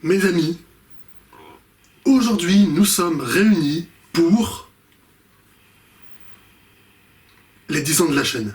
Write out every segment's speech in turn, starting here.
Mes amis, aujourd'hui nous sommes réunis pour les 10 ans de la chaîne.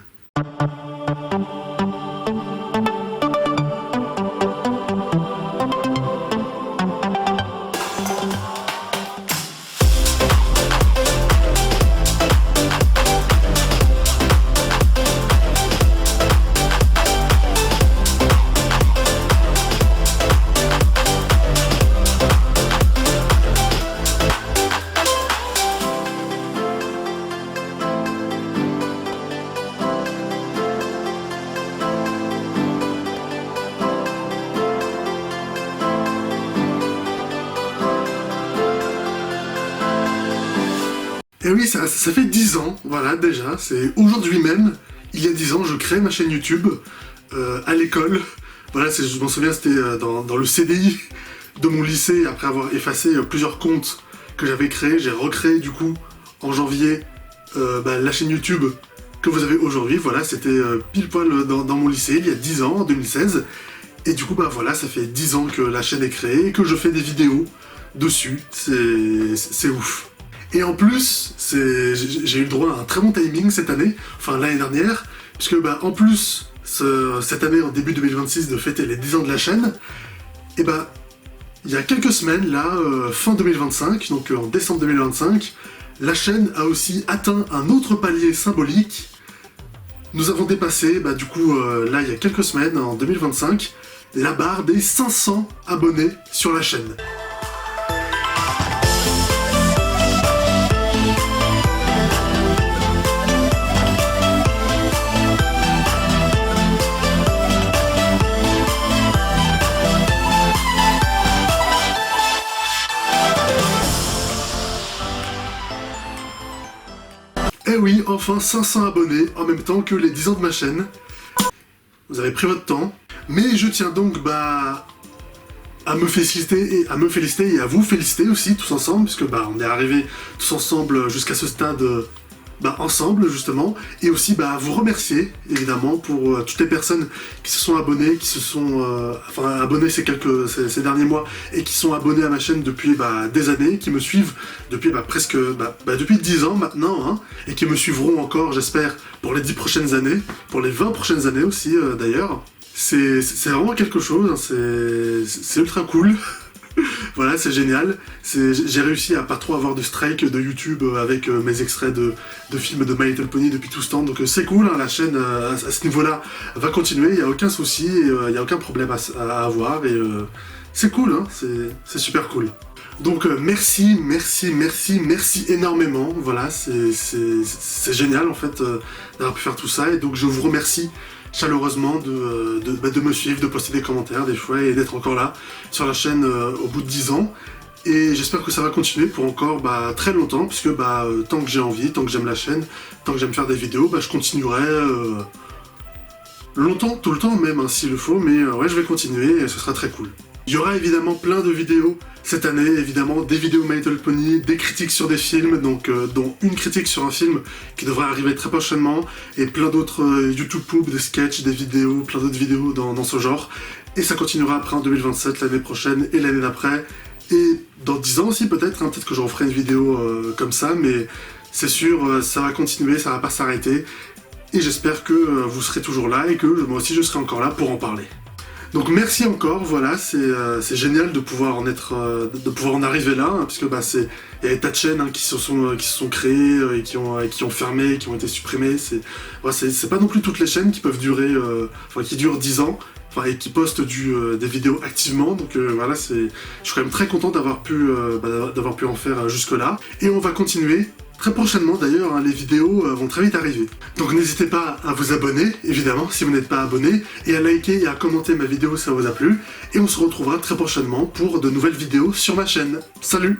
Et oui, ça fait 10 ans, voilà, déjà, c'est aujourd'hui même, il y a 10 ans, je crée ma chaîne YouTube, à l'école. Voilà, je m'en souviens, c'était dans le CDI de mon lycée, après avoir effacé plusieurs comptes que j'avais créés, j'ai recréé du coup, en janvier, la chaîne YouTube que vous avez aujourd'hui. Voilà, c'était pile poil dans mon lycée, il y a 10 ans, en 2016. Et du coup, voilà, ça fait 10 ans que la chaîne est créée, et que je fais des vidéos dessus, c'est ouf. Et en plus, j'ai eu le droit à un très bon timing cette année, enfin l'année dernière, puisque en plus, cette année, en début 2026, de fêter les 10 ans de la chaîne, et il y a quelques semaines, là, fin 2025, donc en décembre 2025, la chaîne a aussi atteint un autre palier symbolique. Nous avons dépassé, du coup, là, il y a quelques semaines, en 2025, la barre des 500 abonnés sur la chaîne. Eh oui, enfin 500 abonnés en même temps que les 10 ans de ma chaîne. Vous avez pris votre temps. Mais je tiens donc à me féliciter et à vous féliciter aussi tous ensemble, puisque on est arrivés tous ensemble jusqu'à ce stade ensemble justement, et aussi à vous remercier évidemment pour toutes les personnes qui se sont abonnées, qui se sont abonnées ces derniers mois, et qui sont abonnées à ma chaîne depuis des années, qui me suivent depuis presque depuis 10 ans maintenant, hein, et qui me suivront encore, j'espère, pour les 10 prochaines années, pour les 20 prochaines années aussi d'ailleurs. C'est vraiment quelque chose, hein, c'est ultra cool. Voilà, c'est génial. J'ai réussi à pas trop avoir de strike de YouTube avec mes extraits de films de My Little Pony depuis tout ce temps, donc c'est cool, hein, la chaîne à ce niveau-là va continuer, il n'y a aucun souci, il n'y a aucun problème à avoir, et c'est cool, hein, c'est super cool. Donc merci énormément, voilà, c'est génial en fait d'avoir pu faire tout ça, et donc je vous remercie chaleureusement de me suivre, de poster des commentaires des fois, et d'être encore là sur la chaîne au bout de 10 ans. Et j'espère que ça va continuer pour encore très longtemps, puisque tant que j'ai envie, tant que j'aime la chaîne, tant que j'aime faire des vidéos, je continuerai longtemps, tout le temps même, hein, s'il le faut, mais ouais, je vais continuer et ce sera très cool. Il y aura évidemment plein de vidéos cette année, évidemment des vidéos My Little Pony, des critiques sur des films, donc dont une critique sur un film qui devrait arriver très prochainement, et plein d'autres YouTube Poop, des sketchs, des vidéos, plein d'autres vidéos dans ce genre. Et ça continuera après en 2027, l'année prochaine et l'année d'après, et dans 10 ans aussi peut-être, hein, peut-être que j'en ferai une vidéo comme ça, mais c'est sûr, ça va continuer, ça va pas s'arrêter, et j'espère que vous serez toujours là, et que moi aussi je serai encore là pour en parler. Donc merci encore, voilà, c'est génial de pouvoir en arriver là, hein, puisque il y a des tas de chaînes, hein, qui se sont créées et qui ont fermé, qui ont été supprimées. C'est pas non plus toutes les chaînes qui peuvent durer, qui durent 10 ans, et qui postent des vidéos activement. Donc voilà, je suis quand même très content d'avoir pu en faire jusque là. Et on va continuer. Très prochainement d'ailleurs, hein, les vidéos vont très vite arriver. Donc n'hésitez pas à vous abonner, évidemment, si vous n'êtes pas abonné, et à liker et à commenter ma vidéo si ça vous a plu. Et on se retrouvera très prochainement pour de nouvelles vidéos sur ma chaîne. Salut!